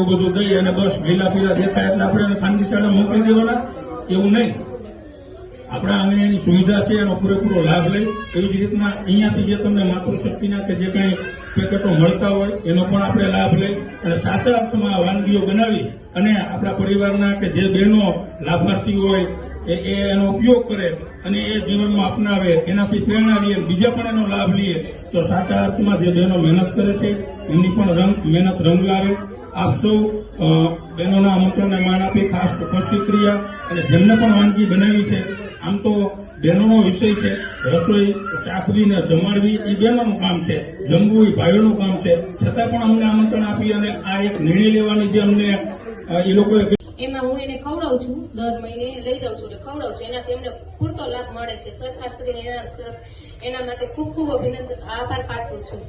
એવું બધું દઈ અને બસ લીલા પીલા દેખાય એટલે આપણે એને ખાનગી શાળા મોકલી દેવાના, એવું નહીં. આપણા આંગણે એની સુવિધા છે, એનો પૂરેપૂરો લાભ લઈ. એવી જ રીતના અહીંયાથી જે તમને માતૃશક્તિના કે જે કંઈ પેકેટો મળતા હોય એનો પણ આપણે લાભ લઈ અને સાચા અર્થમાં વાનગીઓ બનાવી અને આપણા પરિવારના કે જે બહેનો લાભાર્થી હોય એનો ઉપયોગ કરે અને એ જીવનમાં અપનાવે, એનાથી પ્રેરણા લઈએ, બીજા પણ એનો લાભ લઈએ તો સાચા અર્થમાં જે બહેનો મહેનત કરે છે એમની પણ મહેનત રંગ લાવે. આપ સૌ બહેનોના આમંત્રણને માન આપી ખાસ ઉપસ્થિત રહ્યા અને જેમને પણ વાનગી બનાવી છે. આમ તો બહેનોનો વિષય છે, રસોઈ ચાખવી ને જમાડવી એ બહેનોનું કામ છે, જમવું એ ભાઈઓનું કામ છે. છતાં પણ અમને આમંત્રણ આપી અને આ એક નિર્ણય લેવાની જે અમને એ લોકોએ એમાં હું એને ખવડાવું છું, દર મહિને લઈ જાઉં છું એટલે ખવડાવું છું. એનાથી એમને પૂરતો લાભ મળે છે. સરકાર શ્રીને એના માટે ખૂબ ખૂબ અભિનંદન, આભાર પાઠવું છું.